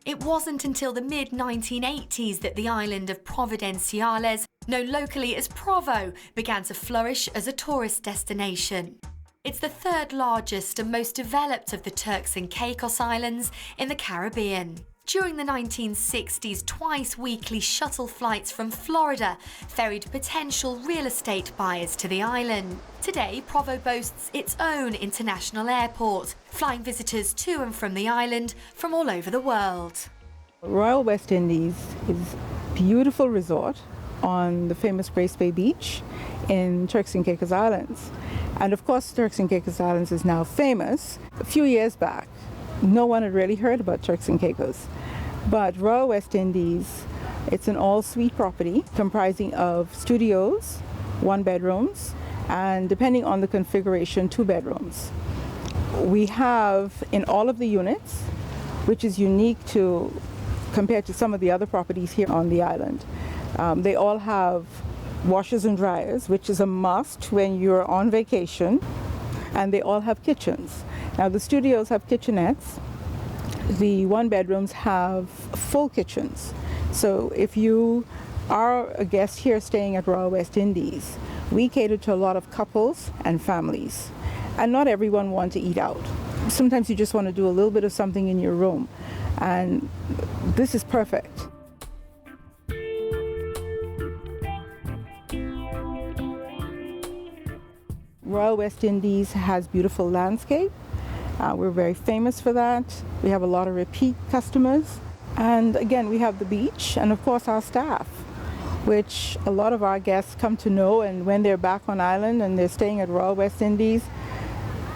It wasn't until the mid-1980s that the island of Providenciales, known locally as Provo, began to flourish as a tourist destination. It's the third largest and most developed of the Turks and Caicos Islands in the Caribbean. During the 1960s, twice-weekly shuttle flights from Florida ferried potential real estate buyers to the island. Today, Provo boasts its own international airport, flying visitors to and from the island from all over the world. Royal West Indies is a beautiful resort on the famous Grace Bay Beach in Turks and Caicos Islands. And of course, Turks and Caicos Islands is now famous. A few years back, no one had really heard about Turks and Caicos. But Royal West Indies, it's an all-suite property comprising of studios, 1 bedrooms, and depending on the configuration, 2 bedrooms. We have in all of the units, which is unique compared to some of the other properties here on the island. They all have washers and dryers, which is a must when you're on vacation, and they all have kitchens. Now the studios have kitchenettes. The 1 bedrooms have full kitchens. So if you are a guest here staying at Royal West Indies, we cater to a lot of couples and families. And not everyone wants to eat out. Sometimes you just want to do a little bit of something in your room. And this is perfect. Royal West Indies has beautiful landscape. We're very famous for that. We have a lot of repeat customers. And again, we have the beach and of course our staff, which a lot of our guests come to know, and when they're back on island and they're staying at Royal West Indies,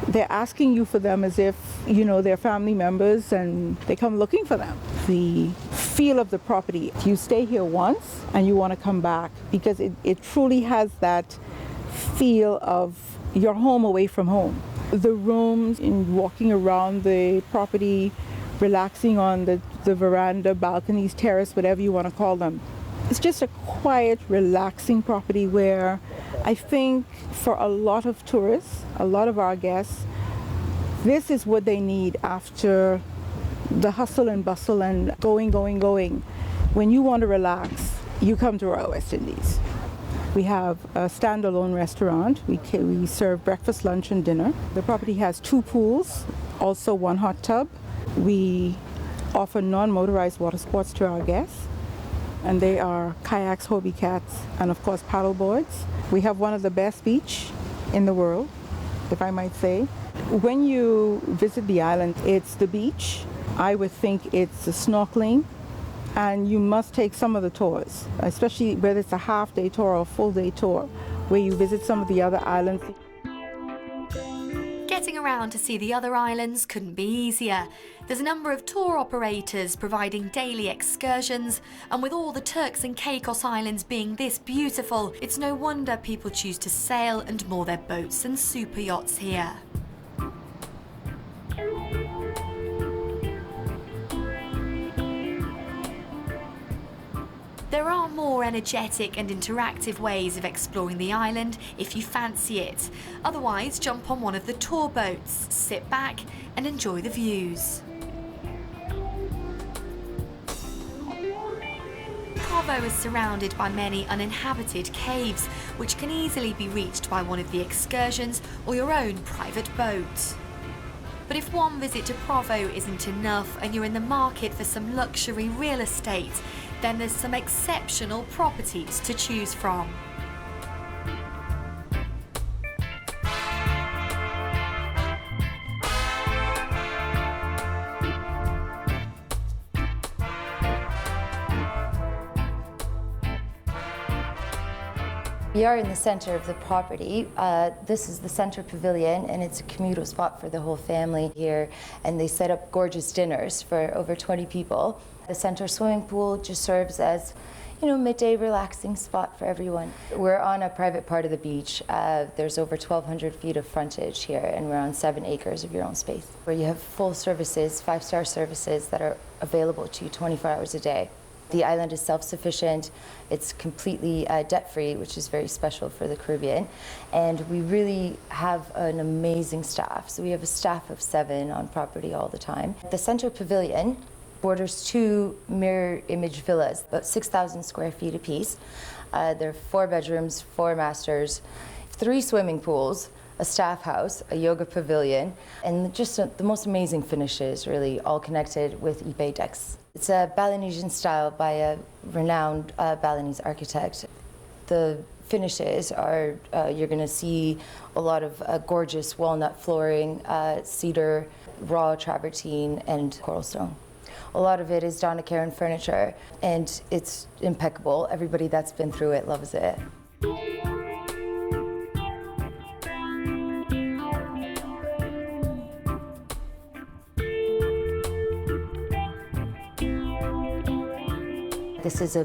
they're asking you for them as if, you know, they're family members and they come looking for them. The feel of the property, you stay here once and you want to come back because it truly has that feel of your home away from home. The rooms, in walking around the property, relaxing on the veranda, balconies, terrace, whatever you want to call them. It's just a quiet, relaxing property where I think for a lot of tourists, a lot of our guests, this is what they need after the hustle and bustle and going. When you want to relax, you come to Royal West Indies. We have a standalone restaurant. We serve breakfast, lunch, and dinner. The property has 2 pools, also 1 hot tub. We offer non-motorized water sports to our guests, and they are kayaks, Hobie cats, and of course paddle boards. We have one of the best beach in the world, if I might say. When you visit the island, it's the beach. I would think it's the snorkeling. And you must take some of the tours, especially whether it's a half-day tour or a full-day tour, where you visit some of the other islands. Getting around to see the other islands couldn't be easier. There's a number of tour operators providing daily excursions, and with all the Turks and Caicos Islands being this beautiful, it's no wonder people choose to sail and moor their boats and super yachts here. There are more energetic and interactive ways of exploring the island if you fancy it. Otherwise, jump on one of the tour boats, sit back and enjoy the views. Provo is surrounded by many uninhabited caves, which can easily be reached by one of the excursions or your own private boat. But if one visit to Provo isn't enough and you're in the market for some luxury real estate, then there's some exceptional properties to choose from. We are in the center of the property. This is the center pavilion, and it's a communal spot for the whole family here, and they set up gorgeous dinners for over 20 people. The center swimming pool just serves as, you know, midday relaxing spot for everyone. We're on a private part of the beach. There's over 1,200 feet of frontage here, and we're on 7 acres of your own space, where you have full services, 5-star services that are available to you 24 hours a day. The island is self-sufficient. It's completely debt-free, which is very special for the Caribbean. And we really have an amazing staff. So we have a staff of 7 on property all the time. The center pavilion borders two mirror image villas, about 6,000 square feet apiece. There are 4 bedrooms, 4 masters, 3 swimming pools, a staff house, a yoga pavilion, and just the most amazing finishes, really, all connected with eBay decks. It's a Balinesian style by a renowned Balinese architect. The finishes are, you're going to see a lot of gorgeous walnut flooring, cedar, raw travertine, and coral stone. A lot of it is Donna Karan furniture, and it's impeccable. Everybody that's been through it loves it. This is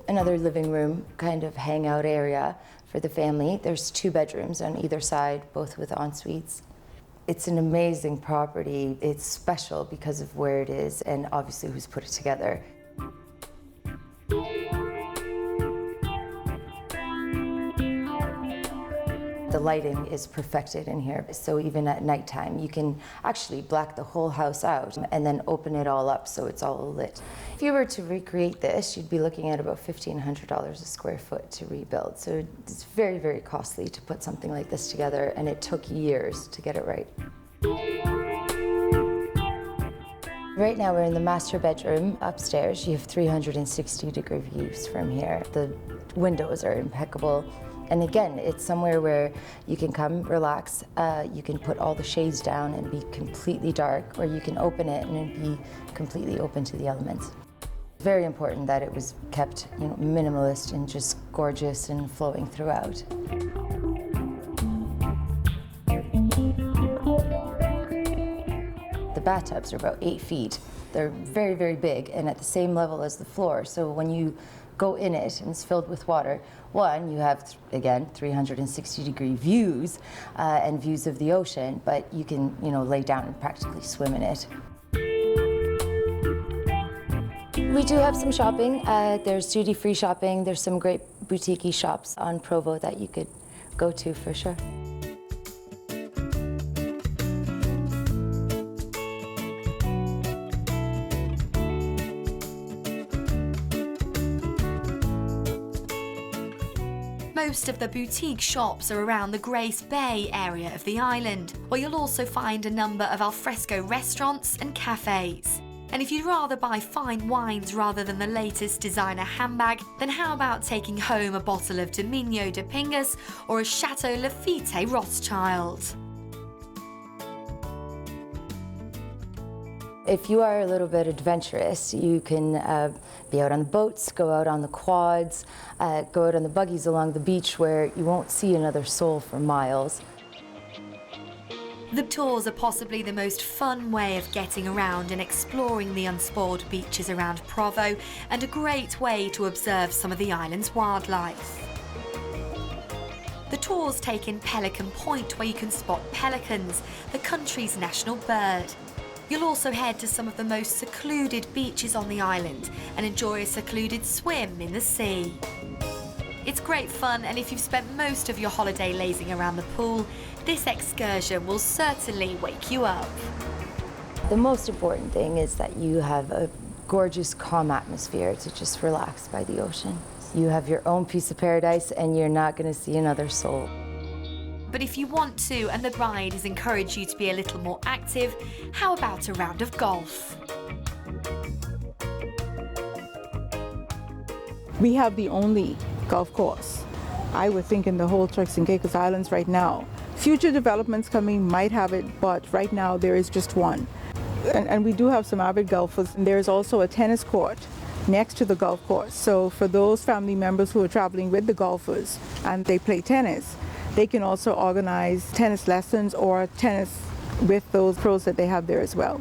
another living room kind of hangout area for the family. There's 2 bedrooms on either side, both with en-suites. It's an amazing property. It's special because of where it is and obviously who's put it together. The lighting is perfected in here, so even at nighttime you can actually black the whole house out and then open it all up so it's all lit. If you were to recreate this, you'd be looking at about $1,500 a square foot to rebuild. So it's very, very costly to put something like this together, and it took years to get it right. Right now we're in the master bedroom. Upstairs you have 360-degree views from here. The windows are impeccable. And again, it's somewhere where you can come, relax, you can put all the shades down and be completely dark, or you can open it and it'd be completely open to the elements. It's very important that it was kept, minimalist and just gorgeous and flowing throughout. The bathtubs are about 8 feet. They're very, very big and at the same level as the floor. So when you go in it and it's filled with water, one, you have, again, 360-degree views and views of the ocean, but you can, lay down and practically swim in it. We do have some shopping. There's duty-free shopping. There's some great boutique-y shops on Provo that you could go to for sure. Most of the boutique shops are around the Grace Bay area of the island, where you'll also find a number of alfresco restaurants and cafes. And if you'd rather buy fine wines rather than the latest designer handbag, then how about taking home a bottle of Dominio de Pingas or a Chateau Lafite Rothschild? If you are a little bit adventurous, you can be out on the boats, go out on the quads, go out on the buggies along the beach where you won't see another soul for miles. The tours are possibly the most fun way of getting around and exploring the unspoiled beaches around Provo, and a great way to observe some of the island's wildlife. The tours take in Pelican Point, where you can spot pelicans, the country's national bird. You'll also head to some of the most secluded beaches on the island and enjoy a secluded swim in the sea. It's great fun, and if you've spent most of your holiday lazing around the pool, this excursion will certainly wake you up. The most important thing is that you have a gorgeous, calm atmosphere to just relax by the ocean. You have your own piece of paradise and you're not going to see another soul. But if you want to, and the bride has encouraged you to be a little more active, how about a round of golf? We have the only golf course, I would think, in the whole Turks and Caicos Islands right now. Future developments coming might have it, but right now there is just one. And we do have some avid golfers. And there's also a tennis court next to the golf course. So for those family members who are traveling with the golfers and they play tennis, they can also organize tennis lessons or tennis with those pros that they have there as well.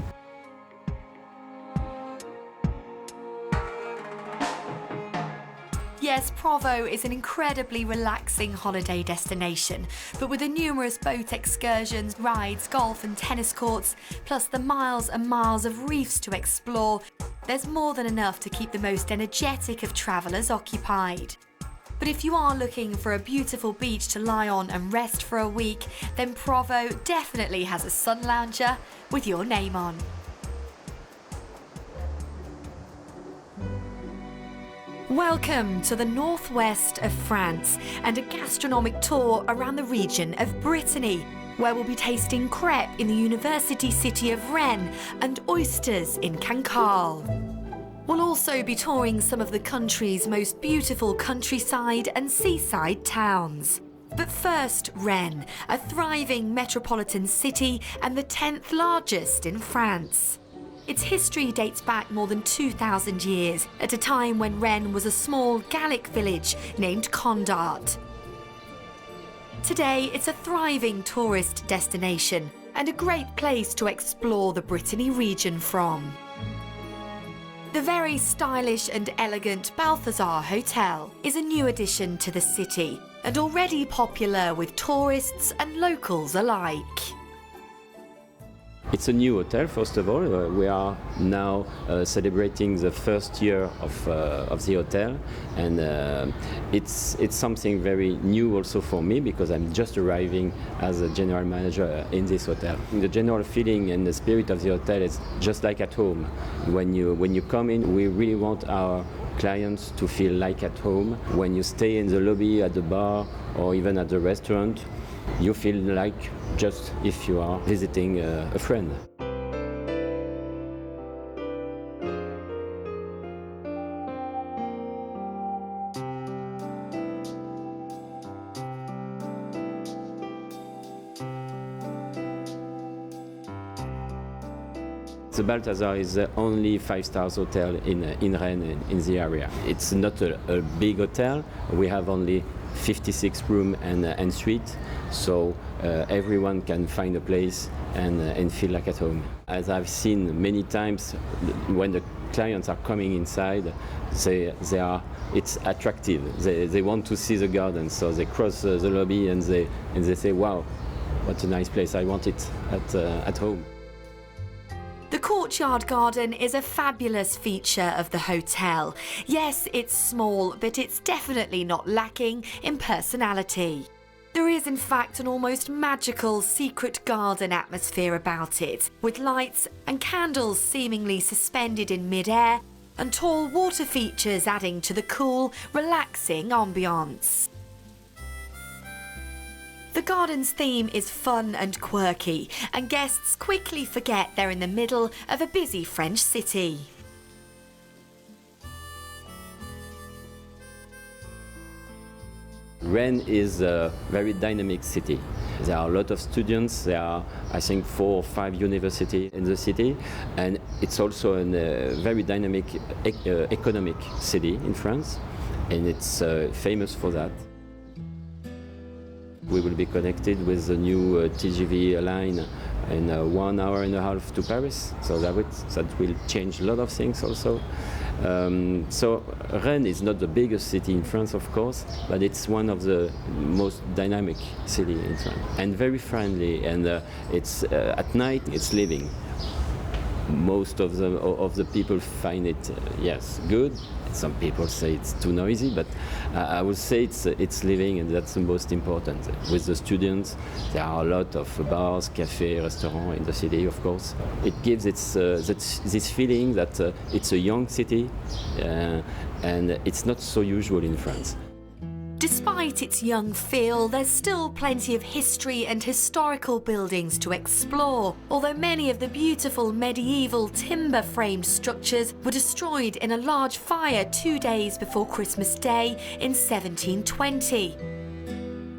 Yes, Provo is an incredibly relaxing holiday destination, but with the numerous boat excursions, rides, golf and tennis courts, plus the miles and miles of reefs to explore, there's more than enough to keep the most energetic of travellers occupied. But if you are looking for a beautiful beach to lie on and rest for a week, then Provo definitely has a sun lounger with your name on. Welcome to the northwest of France and a gastronomic tour around the region of Brittany, where we'll be tasting crêpes in the university city of Rennes and oysters in Cancale. We'll also be touring some of the country's most beautiful countryside and seaside towns. But first, Rennes, a thriving metropolitan city and the 10th largest in France. Its history dates back more than 2,000 years, at a time when Rennes was a small Gallic village named Condat. Today, it's a thriving tourist destination and a great place to explore the Brittany region from. The very stylish and elegant Balthazar Hotel is a new addition to the city and already popular with tourists and locals alike. It's a new hotel, first of all. We are now celebrating the first year of the hotel, and it's something very new also for me because I'm just arriving as a general manager in this hotel. The general feeling and the spirit of the hotel is just like at home. When you come in, we really want our clients to feel like at home. When you stay in the lobby, at the bar, or even at the restaurant, you feel like just if you are visiting a friend. The Balthazar is the only 5-star hotel in Rennes, in the area. It's not a big hotel. We have only 56 rooms and suites, so everyone can find a place and feel like at home. As I've seen many times, when the clients are coming inside, it's attractive. They want to see the garden, so they cross the lobby and they say, "Wow, what a nice place! I want it at home." The courtyard garden is a fabulous feature of the hotel. Yes, it's small, but it's definitely not lacking in personality. There is in fact an almost magical secret garden atmosphere about it, with lights and candles seemingly suspended in mid-air and tall water features adding to the cool, relaxing ambience. The garden's theme is fun and quirky, and guests quickly forget they're in the middle of a busy French city. Rennes is a very dynamic city. There are a lot of students. There are, I think, 4 or 5 universities in the city, and it's also a very dynamic economic city in France, and it's famous for that. We will be connected with the new TGV line in 1 hour and a half to Paris, so that will change a lot of things also. So Rennes is not the biggest city in France, of course, but it's one of the most dynamic cities in France, and very friendly, and it's at night it's living. Most of the people find it, yes, good. Some people say it's too noisy, but I would say it's living, and that's the most important. With the students, there are a lot of bars, cafés, restaurants in the city, of course. It gives this feeling that it's a young city, and it's not so usual in France. Despite its young feel, there's still plenty of history and historical buildings to explore, although many of the beautiful medieval timber-framed structures were destroyed in a large fire 2 days before Christmas Day in 1720,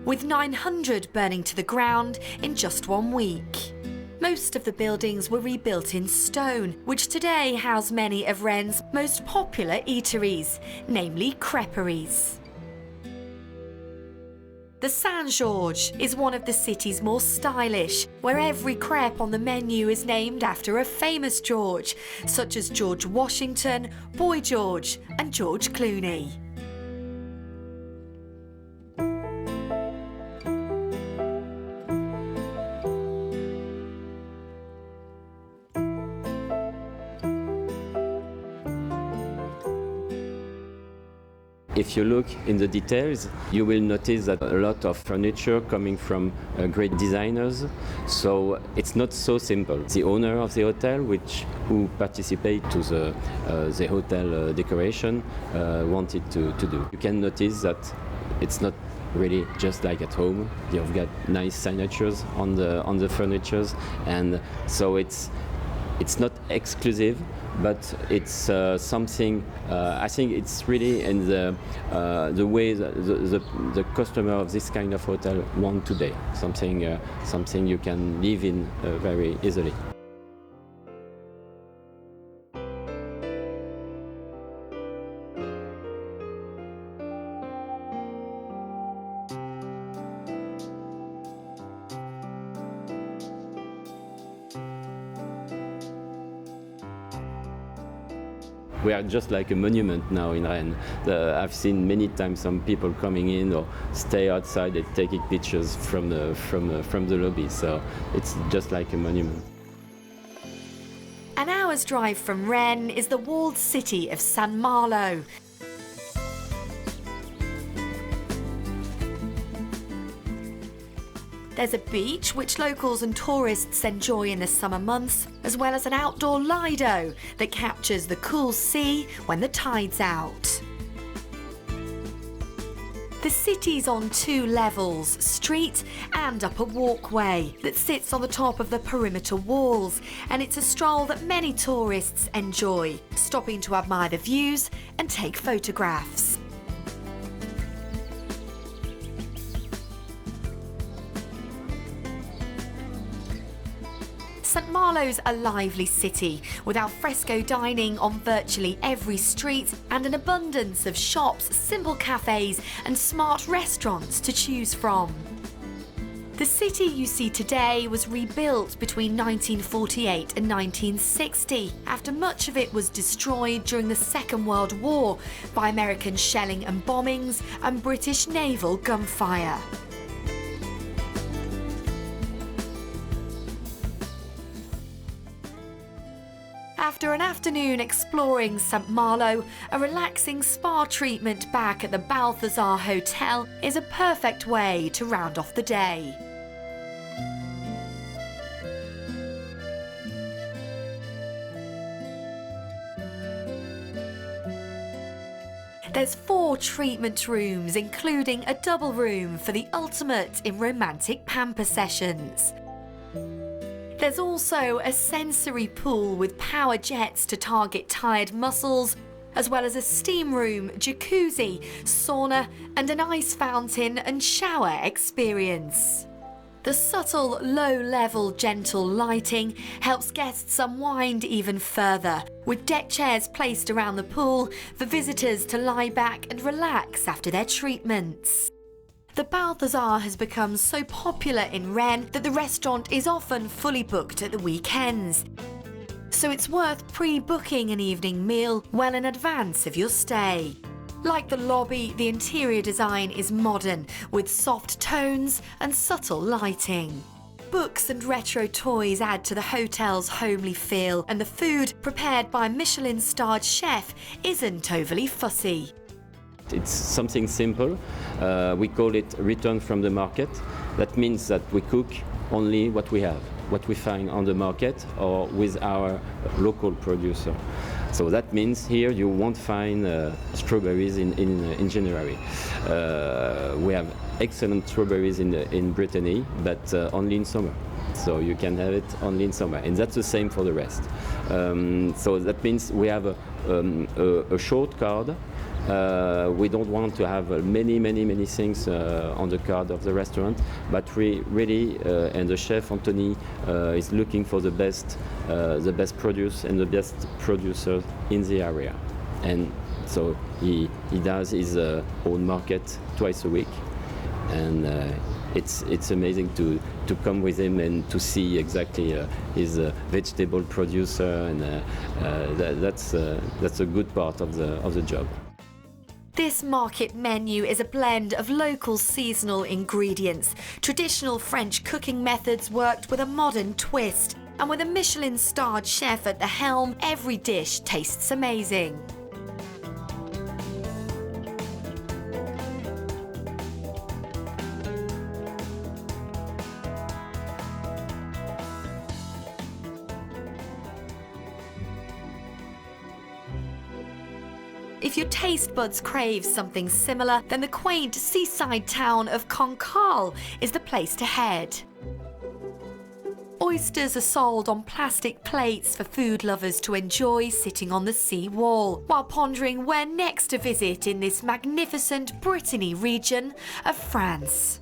with 900 burning to the ground in just 1 week. Most of the buildings were rebuilt in stone, which today house many of Rennes' most popular eateries, namely crêperies. The Saint-Georges is one of the city's more stylish, where every crêpe on the menu is named after a famous George, such as George Washington, Boy George, and George Clooney. if you look in the details, you will notice that a lot of furniture coming from great designers. So it's not so simple. The owner of the hotel, who participate to the hotel decoration, wanted to do. You can notice that it's not really just like at home. You've got nice signatures on the furnitures, and so it's not exclusive, but it's something. I think it's really in the way the customer of this kind of hotel want today. Something you can live in very easily. We are just like a monument now in Rennes. I've seen many times some people coming in or stay outside and taking pictures from the lobby. So it's just like a monument. An hour's drive from Rennes is the walled city of St. Malo. There's a beach which locals and tourists enjoy in the summer months, as well as an outdoor lido that captures the cool sea when the tide's out. The city's on 2 levels, street and up a walkway that sits on the top of the perimeter walls, and it's a stroll that many tourists enjoy, stopping to admire the views and take photographs. St. Malo's a lively city, with alfresco dining on virtually every street and an abundance of shops, simple cafes and smart restaurants to choose from. The city you see today was rebuilt between 1948 and 1960, after much of it was destroyed during the Second World War by American shelling and bombings and British naval gunfire. After an afternoon exploring St. Malo, a relaxing spa treatment back at the Balthazar Hotel is a perfect way to round off the day. There's 4 treatment rooms, including a double room for the ultimate in romantic pamper sessions. There's also a sensory pool with power jets to target tired muscles, as well as a steam room, jacuzzi, sauna, and an ice fountain and shower experience. The subtle, low-level, gentle lighting helps guests unwind even further, with deck chairs placed around the pool for visitors to lie back and relax after their treatments. The Balthazar has become so popular in Rennes that the restaurant is often fully booked at the weekends. So it's worth pre-booking an evening meal well in advance of your stay. Like the lobby, the interior design is modern, with soft tones and subtle lighting. Books and retro toys add to the hotel's homely feel, and the food, prepared by a Michelin-starred chef, isn't overly fussy. It's something simple. We call it return from the market. That means that we cook only what we have, what we find on the market or with our local producer. So that means here you won't find strawberries in January. We have excellent strawberries in Brittany, but only in summer. So you can have it only in summer, and that's the same for the rest. So that means we have a short card. We don't want to have many things on the card of the restaurant, but we really, and the chef Anthony is looking for the best produce and the best producers in the area, and so he does his own market twice a week, and it's amazing to come with him and to see exactly his vegetable producer, and that's a good part of the job. This market menu is a blend of local seasonal ingredients, traditional French cooking methods worked with a modern twist, and with a Michelin-starred chef at the helm, every dish tastes amazing. If your taste buds crave something similar, then the quaint seaside town of Cancale is the place to head. Oysters are sold on plastic plates for food lovers to enjoy sitting on the sea wall, while pondering where next to visit in this magnificent Brittany region of France.